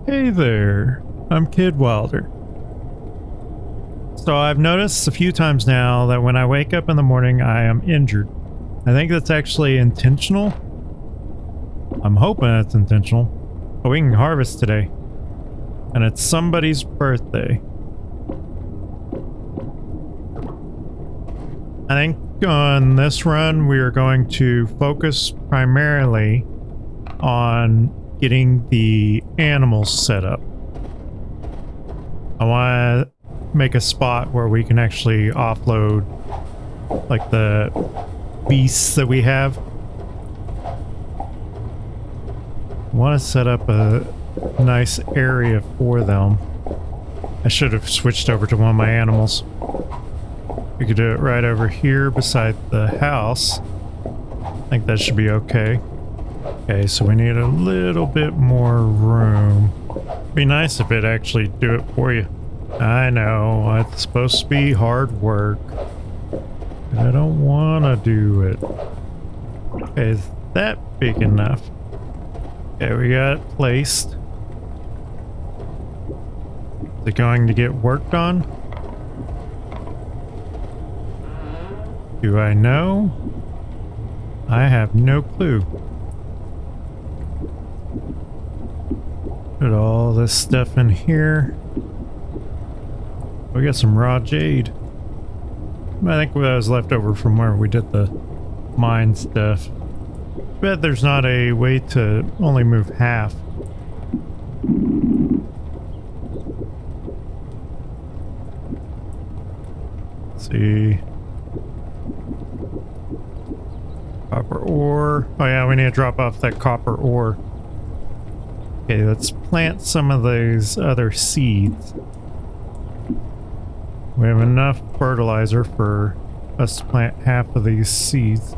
Hey there, I'm Kid Wilder. So I've noticed a few times now that when I wake up in the morning, I am injured. I think that's actually intentional. I'm hoping it's intentional. But we can harvest today. And it's somebody's birthday. I think on this run, we are going to focus primarily on getting the animals set up. I want to make a spot where we can actually offload like the beasts that we have. I want to set up a nice area for them. I should have switched over to one of my animals. We could do it right over here beside the house. I think that should be okay. Okay, so we need a little bit more room. Be nice if it actually do it for you. I know, it's supposed to be hard work. But I don't want to do it. Okay, is that big enough? Okay, we got it placed. Is it going to get worked on? Do I know? I have no clue. Put all this stuff in here. We got some raw jade. I think that was left over from where we did the mine stuff. Bet there's not a way to only move half. Let's see. Copper ore. Oh yeah, we need to drop off that copper ore. Okay, let's plant some of those other seeds. We have enough fertilizer for us to plant half of these seeds.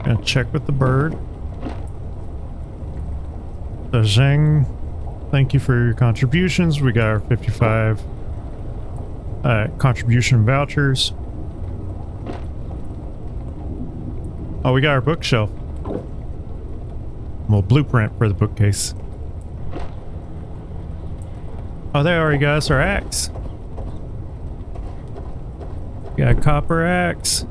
Gonna check with the bird. So Zheng, thank you for your contributions. We got our 55 contribution vouchers. Oh, we got our bookshelf. Well, blueprint for the bookcase. Oh, they already got us our axe. Got a copper axe.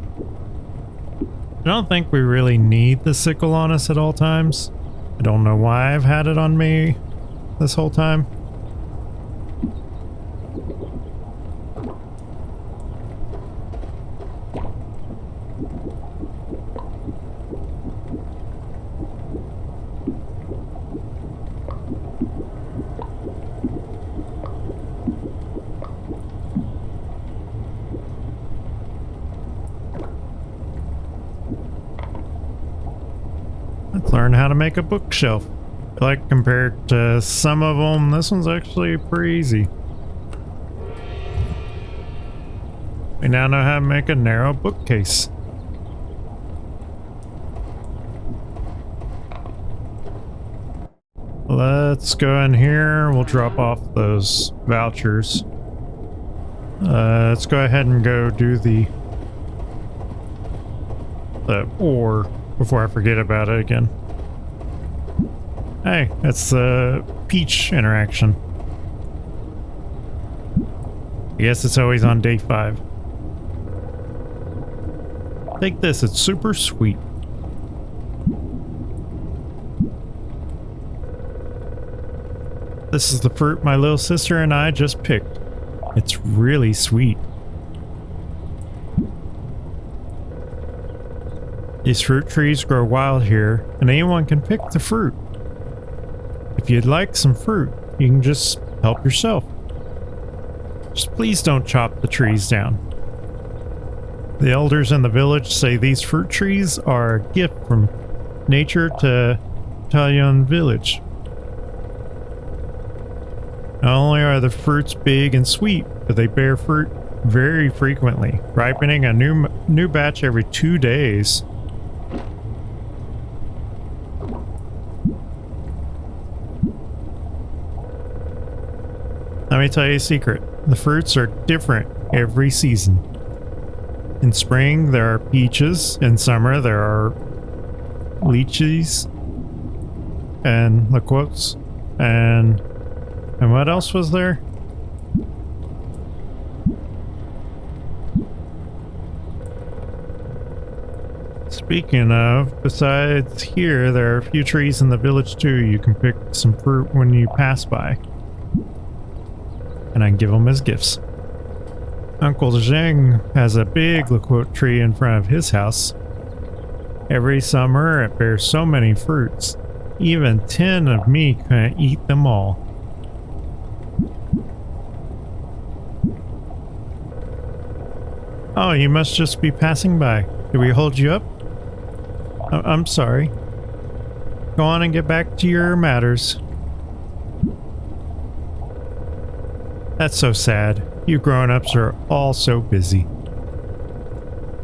I don't think we really need the sickle on us at all times. I don't know why I've had it on me this whole time. Learn how to make a bookshelf. Like compared to some of them, this one's actually pretty easy. We now know how to make a narrow bookcase. Let's go in here. We'll drop off those vouchers. Let's go ahead and go do the ore before I forget about it again. Hey, it's the peach interaction. I guess it's always on day 5. Take this, it's super sweet. This is the fruit my little sister and I just picked. It's really sweet. These fruit trees grow wild here, and anyone can pick the fruit. If you'd like some fruit, you can just help yourself. Just please don't chop the trees down. The elders in the village say these fruit trees are a gift from nature to Taoyuan village. Not only are the fruits big and sweet, but they bear fruit very frequently, ripening a new batch every 2 days. Let me tell you a secret. The fruits are different every season. In spring, there are peaches. In summer, there are lychees and liqueurs. And what else was there? Speaking of, besides here, there are a few trees in the village too. You can pick some fruit when you pass by. And I can give them as gifts. Uncle Zheng has a big liqueur tree in front of his house. Every summer it bears so many fruits. Even 10 of me couldn't eat them all. Oh, you must just be passing by. Did we hold you up? I'm sorry. Go on and get back to your matters. That's so sad. You grown-ups are all so busy.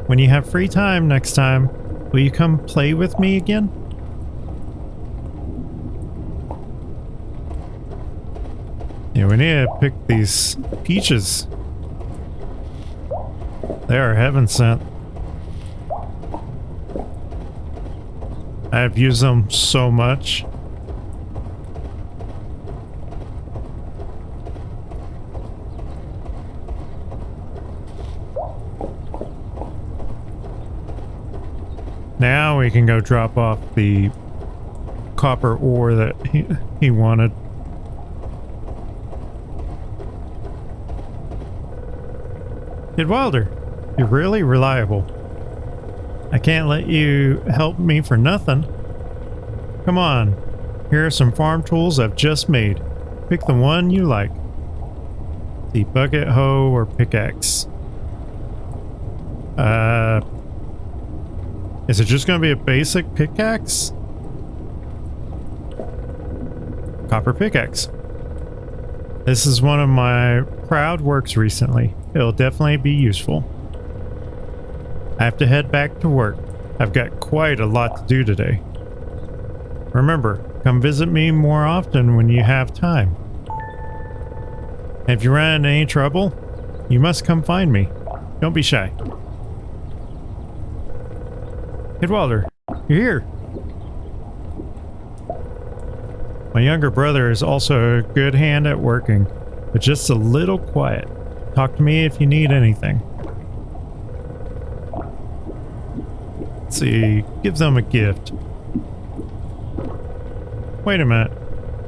When you have free time next time, will you come play with me again? Yeah, we need to pick these peaches. They are heaven sent. I've used them so much. Now we can go drop off the copper ore that he wanted. Kid Wilder, you're really reliable. I can't let you help me for nothing. Come on, here are some farm tools I've just made. Pick the one you like. The bucket, hoe, or pickaxe. Is it just going to be a basic pickaxe? Copper pickaxe. This is one of my proud works recently. It'll definitely be useful. I have to head back to work. I've got quite a lot to do today. Remember, come visit me more often when you have time. If you run into any trouble, you must come find me. Don't be shy. Kidwalder, you're here. My younger brother is also a good hand at working, but just a little quiet. Talk to me if you need anything. Let's see, give them a gift. Wait a minute.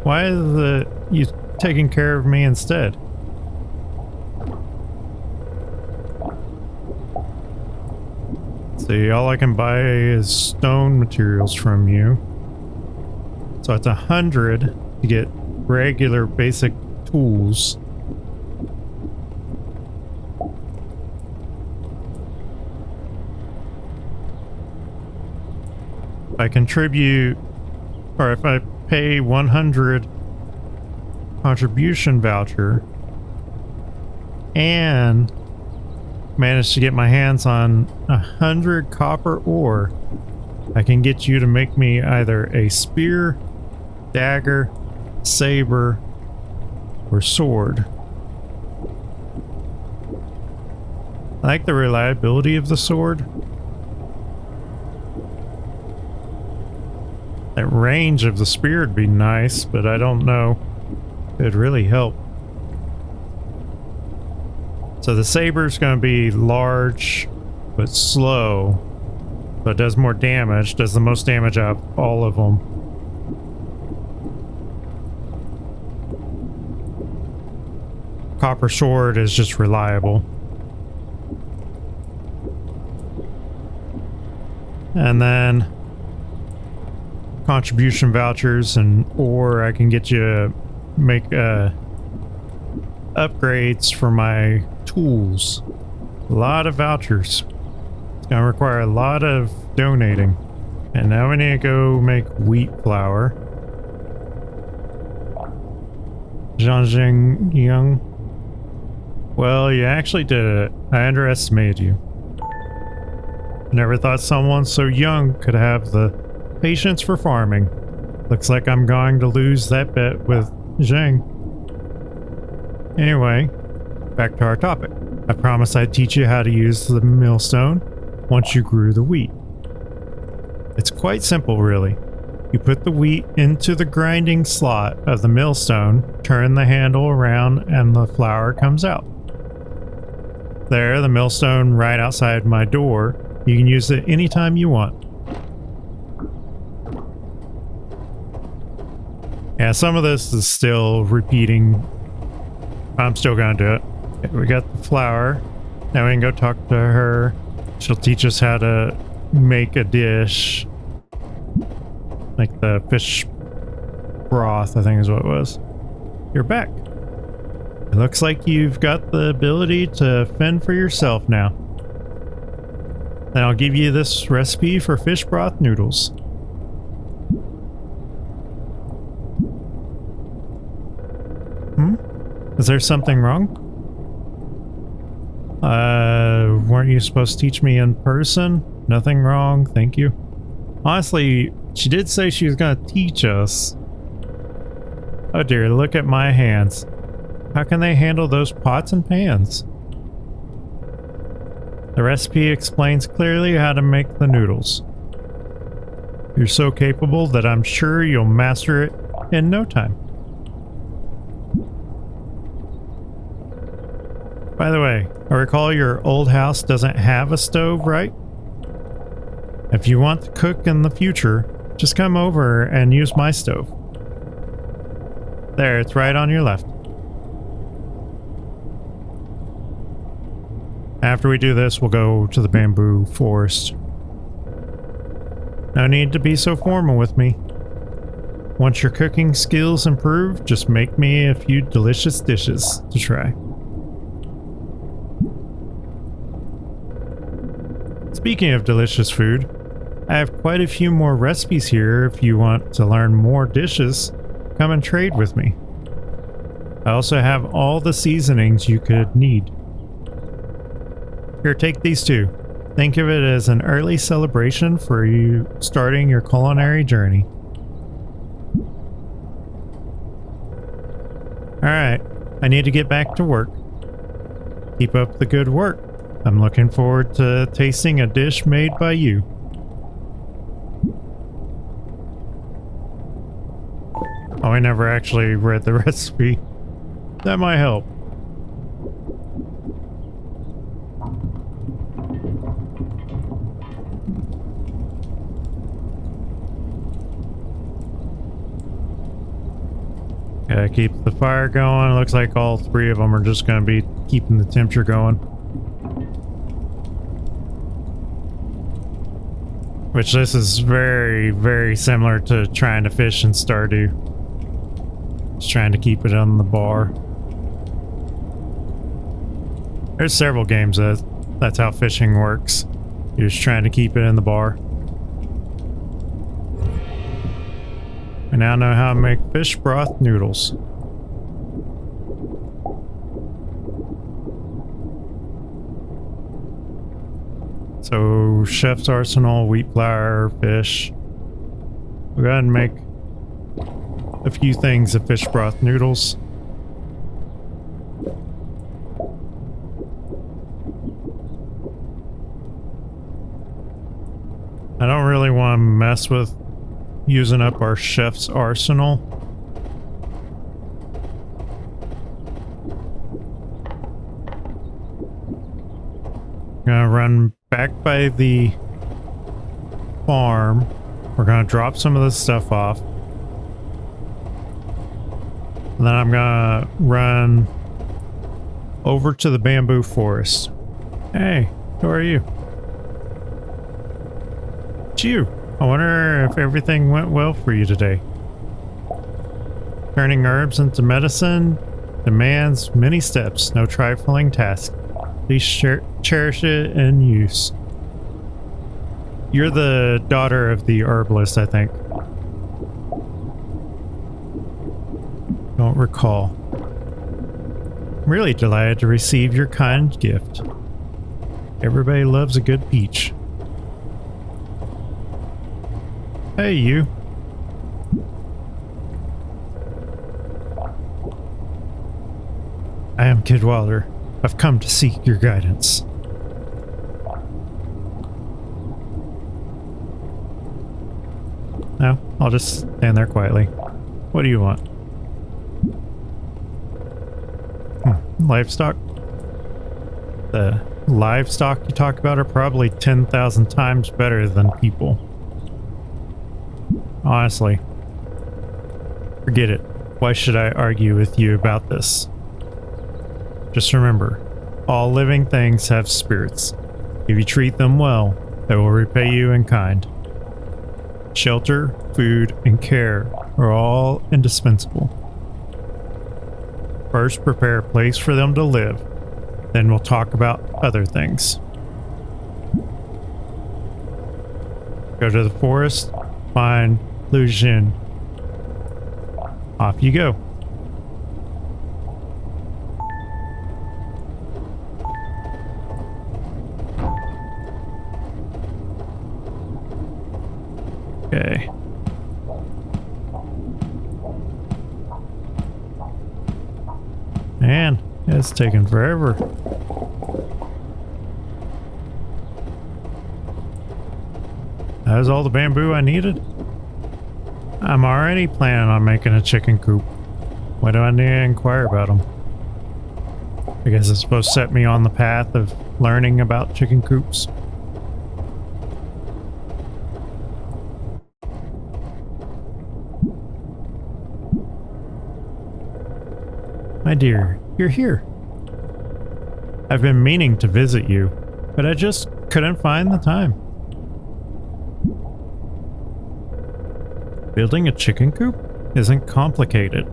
Why is you taking care of me instead? See, all I can buy is stone materials from you. So it's 100 to get regular basic tools. If I contribute, or if I pay 100 contribution voucher and manage to get my hands on 100 copper ore, I can get you to make me either a spear, dagger, saber, or sword. I like the reliability of the sword. That range of the spear would be nice, but I don't know. It'd really help. So the saber's going to be large, but slow. But does more damage. Does the most damage out of all of them. Copper sword is just reliable. And then contribution vouchers and ore, I can get you to make upgrades for my tools. A lot of vouchers. It's gonna require a lot of donating. And now we need to go make wheat flour. Zhang Young. Well, you actually did it. I underestimated you. I never thought someone so young could have the patience for farming. Looks like I'm going to lose that bet with Zhang. Anyway, back to our topic. I promised I'd teach you how to use the millstone once you grew the wheat. It's quite simple, really. You put the wheat into the grinding slot of the millstone, turn the handle around, and the flour comes out. There, the millstone right outside my door. You can use it anytime you want. Yeah, some of this is still repeating. I'm still gonna do it. Okay, we got the flour. Now we can go talk to her. She'll teach us how to make a dish. Like the fish broth, I think is what it was. You're back. It looks like you've got the ability to fend for yourself now. Then I'll give you this recipe for fish broth noodles. Is there something wrong? Weren't you supposed to teach me in person? Nothing wrong, thank you. Honestly, she did say she was gonna teach us. Oh dear, look at my hands. How can they handle those pots and pans? The recipe explains clearly how to make the noodles. You're so capable that I'm sure you'll master it in no time. By the way, I recall your old house doesn't have a stove, right? If you want to cook in the future, just come over and use my stove. There, it's right on your left. After we do this, we'll go to the bamboo forest. No need to be so formal with me. Once your cooking skills improve, just make me a few delicious dishes to try. Speaking of delicious food, I have quite a few more recipes here. If you want to learn more dishes, come and trade with me. I also have all the seasonings you could need. Here, take these two. Think of it as an early celebration for you starting your culinary journey. Alright, I need to get back to work. Keep up the good work. I'm looking forward to tasting a dish made by you. Oh, I never actually read the recipe. That might help. Gotta keep the fire going. It looks like all three of them are just gonna be keeping the temperature going. Which this is very, very similar to trying to fish in Stardew. Just trying to keep it on the bar. There's several games that's how fishing works. You're just trying to keep it in the bar. I now know how to make fish broth noodles. So, chef's arsenal, wheat flour, fish. We'll go ahead and make a few things of fish broth noodles. I don't really want to mess with using up our chef's arsenal. Gonna run back by the farm. We're gonna drop some of this stuff off. And then I'm gonna run over to the bamboo forest. Hey, who are you? It's you. I wonder if everything went well for you today. Turning herbs into medicine demands many steps, no trifling task. Please cherish it in use. You're the daughter of the herbalist, I think. Don't recall. I'm really delighted to receive your kind gift. Everybody loves a good peach. Hey, you. I am Kid Wilder. I've come to seek your guidance. No, I'll just stand there quietly. What do you want? Livestock? The livestock you talk about are probably 10,000 times better than people. Honestly. Forget it. Why should I argue with you about this? Just remember, all living things have spirits. If you treat them well, they will repay you in kind. Shelter, food, and care are all indispensable. First, prepare a place for them to live. Then we'll talk about other things. Go to the forest, find Lu Jin. Off you go. Okay. Man, it's taking forever. That was all the bamboo I needed? I'm already planning on making a chicken coop. Why do I need to inquire about them? I guess it's supposed to set me on the path of learning about chicken coops. My dear, you're here. I've been meaning to visit you, but I just couldn't find the time. Building a chicken coop isn't complicated,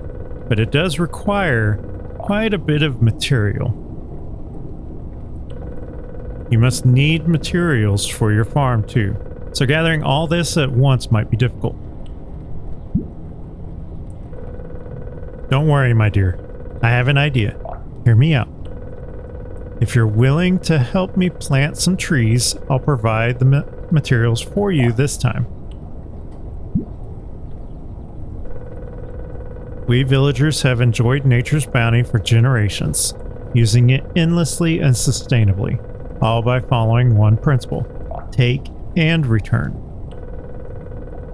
but it does require quite a bit of material. You must need materials for your farm too, so gathering all this at once might be difficult. Don't worry, my dear. I have an idea. Hear me out. If you're willing to help me plant some trees, I'll provide the materials for you this time. We villagers have enjoyed nature's bounty for generations, using it endlessly and sustainably, all by following one principle: take and return.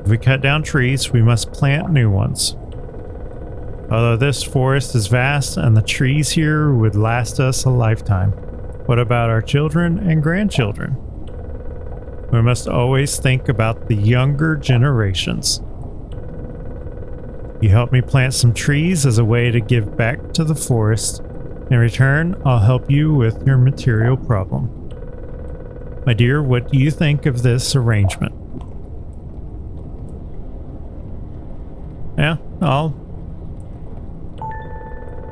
If we cut down trees, we must plant new ones. Although this forest is vast and the trees here would last us a lifetime, what about our children and grandchildren? We must always think about the younger generations. You help me plant some trees as a way to give back to the forest. In return, I'll help you with your material problem. My dear, what do you think of this arrangement? Yeah,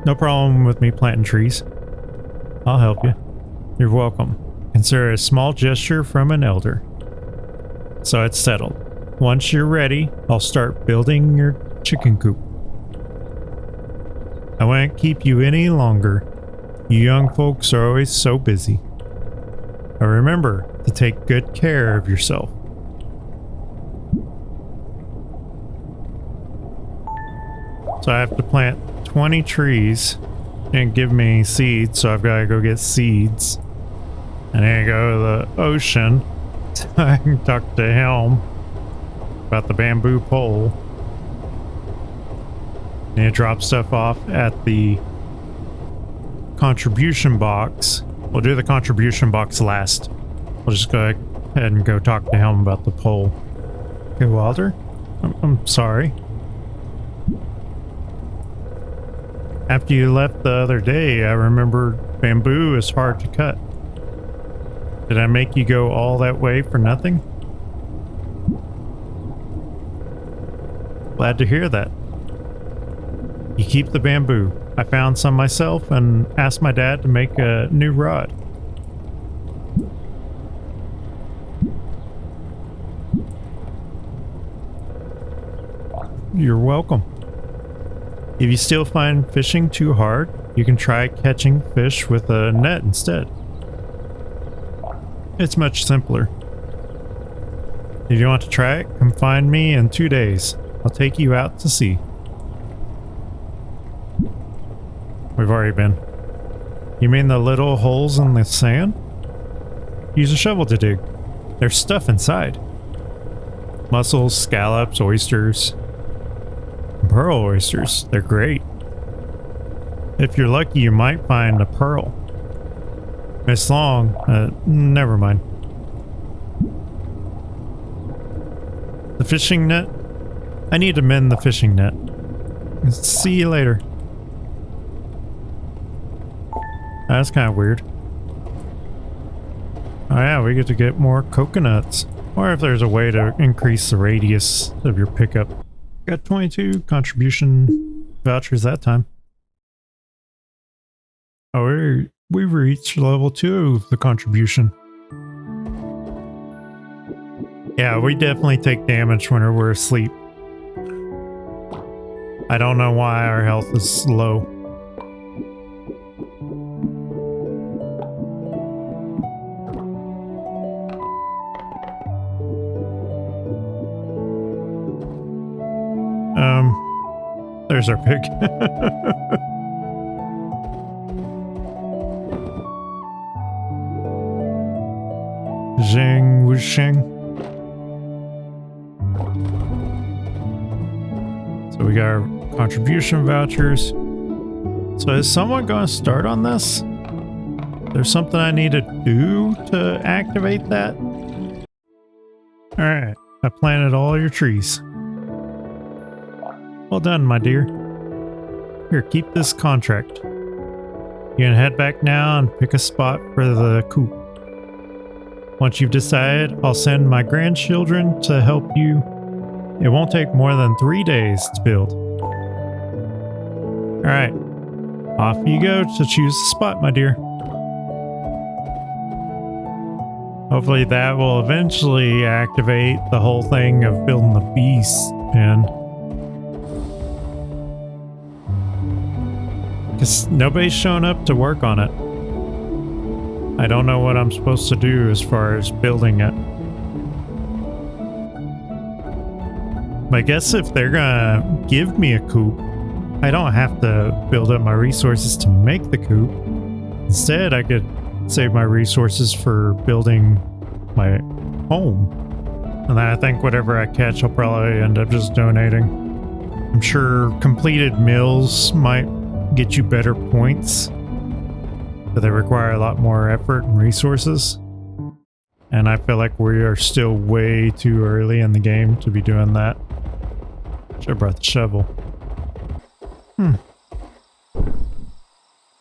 no problem with me planting trees. I'll help you. You're welcome. Consider it a small gesture from an elder. So it's settled. Once you're ready, I'll start building your chicken coop. I won't keep you any longer. You young folks are always so busy. Now remember to take good care of yourself. So I have to plant 20 trees and give me seeds, so I've got to go get seeds. And then I go to the ocean so I can talk to him about the bamboo pole. And it drops stuff off at the contribution box. We'll do the contribution box last. We'll just go ahead and go talk to him about the pole. Okay, Walter? I'm sorry. After you left the other day, I remembered bamboo is hard to cut. Did I make you go all that way for nothing? Glad to hear that. You keep the bamboo. I found some myself and asked my dad to make a new rod. You're welcome. If you still find fishing too hard, you can try catching fish with a net instead. It's much simpler. If you want to try it, come find me in 2 days. I'll take you out to sea. We've already been. You mean the little holes in the sand? Use a shovel to dig. There's stuff inside. Mussels, scallops, oysters. Pearl oysters. They're great. If you're lucky, you might find a pearl. It's long. Never mind. The fishing net? I need to mend the fishing net. See you later. That's kind of weird. Oh yeah, we get to get more coconuts. Or if there's a way to increase the radius of your pickup. Got 22 contribution vouchers that time. Oh, we've reached level 2 of the contribution. Yeah, we definitely take damage when we're asleep. I don't know why our health is low. There's our pig. Zhang Wusheng. So we got our contribution vouchers. So is someone going to start on this? There's something I need to do to activate that? Alright, I planted all your trees. Well done, my dear. Here, keep this contract. You can head back now and pick a spot for the coop. Once you've decided, I'll send my grandchildren to help you. It won't take more than 3 days to build. Alright, off you go to choose a spot, my dear. Hopefully that will eventually activate the whole thing of building the beast pen. Because nobody's shown up to work on it. I don't know what I'm supposed to do as far as building it. But I guess if they're gonna give me a coop, I don't have to build up my resources to make the coop. Instead, I could save my resources for building my home. And then I think whatever I catch, I'll probably end up just donating. I'm sure completed mills might get you better points, but they require a lot more effort and resources. And I feel like we are still way too early in the game to be doing that. Should have brought the shovel.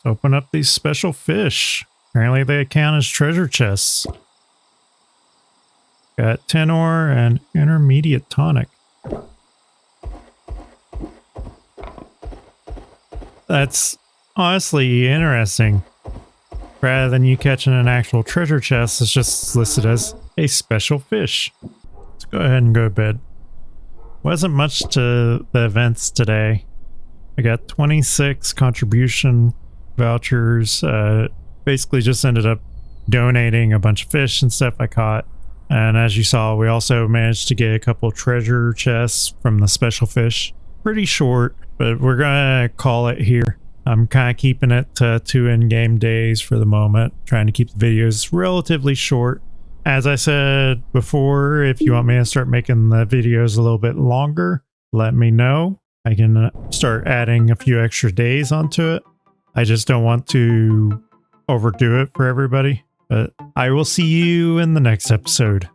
Open up these special fish. Apparently they count as treasure chests. Got tenor and intermediate tonic. That's honestly interesting. Rather than you catching an actual treasure chest, it's just listed as a special fish. Let's go ahead and go to bed. Wasn't much to the events today. I got 26 contribution vouchers. Basically just ended up donating a bunch of fish and stuff I caught. And as you saw, we also managed to get a couple treasure chests from the special fish. Pretty short, but we're gonna call it here. I'm kind of keeping it to 2 in-game days for the moment, trying to keep the videos relatively short. As I said before, if you want me to start making the videos a little bit longer, let me know. I can start adding a few extra days onto it. I just don't want to overdo it for everybody, but I will see you in the next episode.